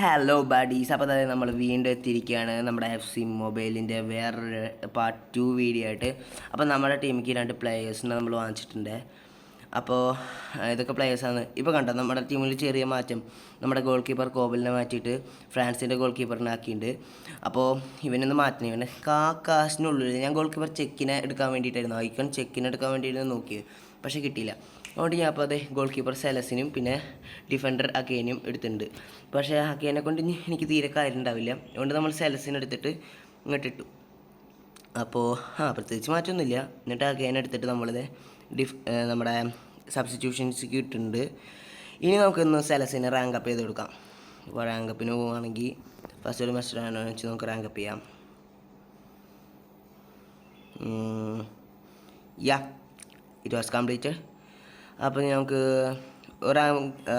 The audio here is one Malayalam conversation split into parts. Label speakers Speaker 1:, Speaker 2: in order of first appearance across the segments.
Speaker 1: Hello buddies. അപ്പോൾ അതായത് നമ്മൾ വീണ്ടും എത്തിയിരിക്കുകയാണ് നമ്മുടെ FC മൊബൈലിൻ്റെ വേറൊരു പാർട്ട് 2 വീഡിയോ ആയിട്ട്. അപ്പോൾ നമ്മുടെ ടീമിലേക്ക് 2 പ്ലേയേഴ്സിനെ നമ്മൾ വാങ്ങിച്ചിട്ടുണ്ട്. അപ്പോൾ ഇതൊക്കെ പ്ലേയേഴ്സാണ്. ഇപ്പോൾ കണ്ടോ നമ്മുടെ ടീമിൽ ചെറിയ മാറ്റം. നമ്മുടെ ഗോൾ കീപ്പർ കോബലിനെ മാറ്റിയിട്ട് ഫ്രാൻസിൻ്റെ ഗോൾ കീപ്പറിനെ ആക്കിയിട്ടുണ്ട്. അപ്പോൾ ഇവനൊന്ന് മാറ്റണം. ഇവനെ കാശിനുള്ളിൽ ഞാൻ ഗോൾ കീപ്പർ ചെക്കിനെ എടുക്കാൻ വേണ്ടിയിട്ടായിരുന്നു, ഐക്കൺ ചെക്കിനെ എടുക്കാൻ വേണ്ടിയിട്ട് നോക്കിയത്, പക്ഷേ കിട്ടിയില്ല. അതുകൊണ്ട് ഞാൻ അപ്പോൾ അതെ ഗോൾ കീപ്പർ സെലസിനും പിന്നെ ഡിഫൻഡർ അക്കേനും എടുത്തിട്ടുണ്ട്. പക്ഷേ അക്കേനെ കൊണ്ട് എനിക്ക് തീരെ കാര്യം ഉണ്ടാവില്ല. അതുകൊണ്ട് നമ്മൾ സെലസിനെ എടുത്തിട്ട് ഇങ്ങോട്ടിട്ടു. അപ്പോൾ പ്രത്യേകിച്ച് മാറ്റമൊന്നുമില്ല. എന്നിട്ട് അക്കേനെ എടുത്തിട്ട് നമ്മളിത് നമ്മുടെ സബ്സ്റ്റിറ്റ്യൂഷൻസിക്ക് ഇട്ടിട്ടുണ്ട്. ഇനി നമുക്കൊന്ന് സെലസിനെ റാങ്ക് അപ്പ് ചെയ്ത് കൊടുക്കാം. അപ്പോൾ റാങ്ക് അപ്പിന് പോവുകയാണെങ്കിൽ ഫസ്റ്റ് ഒരു മെസ്റ്ററാണോ വെച്ച് നമുക്ക് റാങ്ക് അപ്പ് ചെയ്യാം. It was completed. അപ്പോൾ നമുക്ക്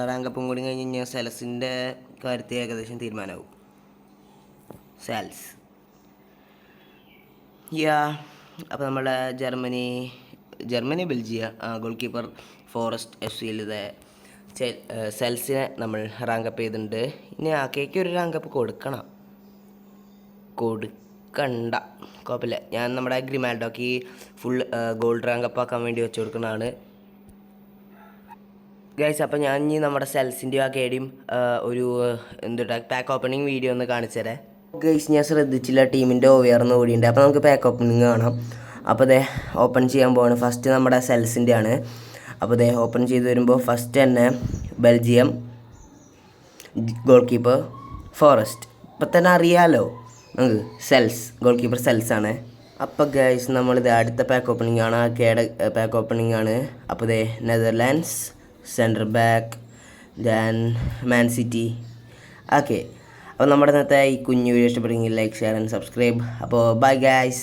Speaker 1: റാങ്ക് അപ്പും കൂടി കഴിഞ്ഞ് കഴിഞ്ഞാൽ സെലസിൻ്റെ കാര്യത്തിൽ ഏകദേശം തീരുമാനമാവും. സെൽസ് അപ്പോൾ നമ്മുടെ ജർമ്മനി ബെൽജിയ ഗോൾ കീപ്പർ ഫോറസ്റ്റ് FC സെൽസിനെ നമ്മൾ റാങ്ക് അപ്പ് ചെയ്തിട്ടുണ്ട്. ഇനി ആക്കേക്ക് ഒരു റാങ്ക് അപ്പ് കൊടുക്കണ്ട, കുഴപ്പമില്ല. ഞാൻ നമ്മുടെ ഗ്രിമാൽഡോക്ക് ഫുൾ ഗോൾഡ് റാങ്ക് അപ്പ് ആക്കാൻ വേണ്ടി വെച്ച് കൊടുക്കുന്നതാണ് ഗൈസ്. അപ്പോൾ ഞാൻ ഇനി നമ്മുടെ സെൽസിൻ്റെയും ആക്കേടെയും ഒരു പാക്ക് ഓപ്പണിങ് വീഡിയോ ഒന്ന് കാണിച്ചു തരാം ഗൈസ്. ഞാൻ ശ്രദ്ധിച്ചില്ല, ടീമിൻ്റെ ഓവറിന്ന് കൂടിയുണ്ട്. അപ്പോൾ നമുക്ക് പാക്ക് ഓപ്പണിങ് കാണാം. അപ്പോൾ ദേ ഓപ്പൺ ചെയ്യാൻ പോവാണ്. ഫസ്റ്റ് നമ്മുടെ സെൽസിൻ്റെ ആണ്. അപ്പോൾ ദേ ഓപ്പൺ ചെയ്ത് വരുമ്പോൾ ഫസ്റ്റ് തന്നെ ബെൽജിയം ഗോൾ കീപ്പർ ഫോറസ്റ്റ്. ഇപ്പം തന്നെ അറിയാമല്ലോ നമുക്ക് ഗോൾ കീപ്പർ സെൽസാണ്. അപ്പോൾ ഗൈസ് നമ്മളിത് അടുത്ത പാക്ക് ഓപ്പണിംഗ് ആണ്, പാക്ക് ഓപ്പണിംഗ് ആണ്. അപ്പോൾ ദേ Netherlands centre back then Man City. Okay, അപ്പോൾ നമ്മുടെ ഇന്നത്തെ ഈ കുഞ്ഞു വീഡിയോ ഇഷ്ടപ്പെടുമെങ്കിൽ ലൈക്ക്, ഷെയർ ആൻഡ് സബ്സ്ക്രൈബ്. അപ്പോൾ ബൈ ഗൈസ്.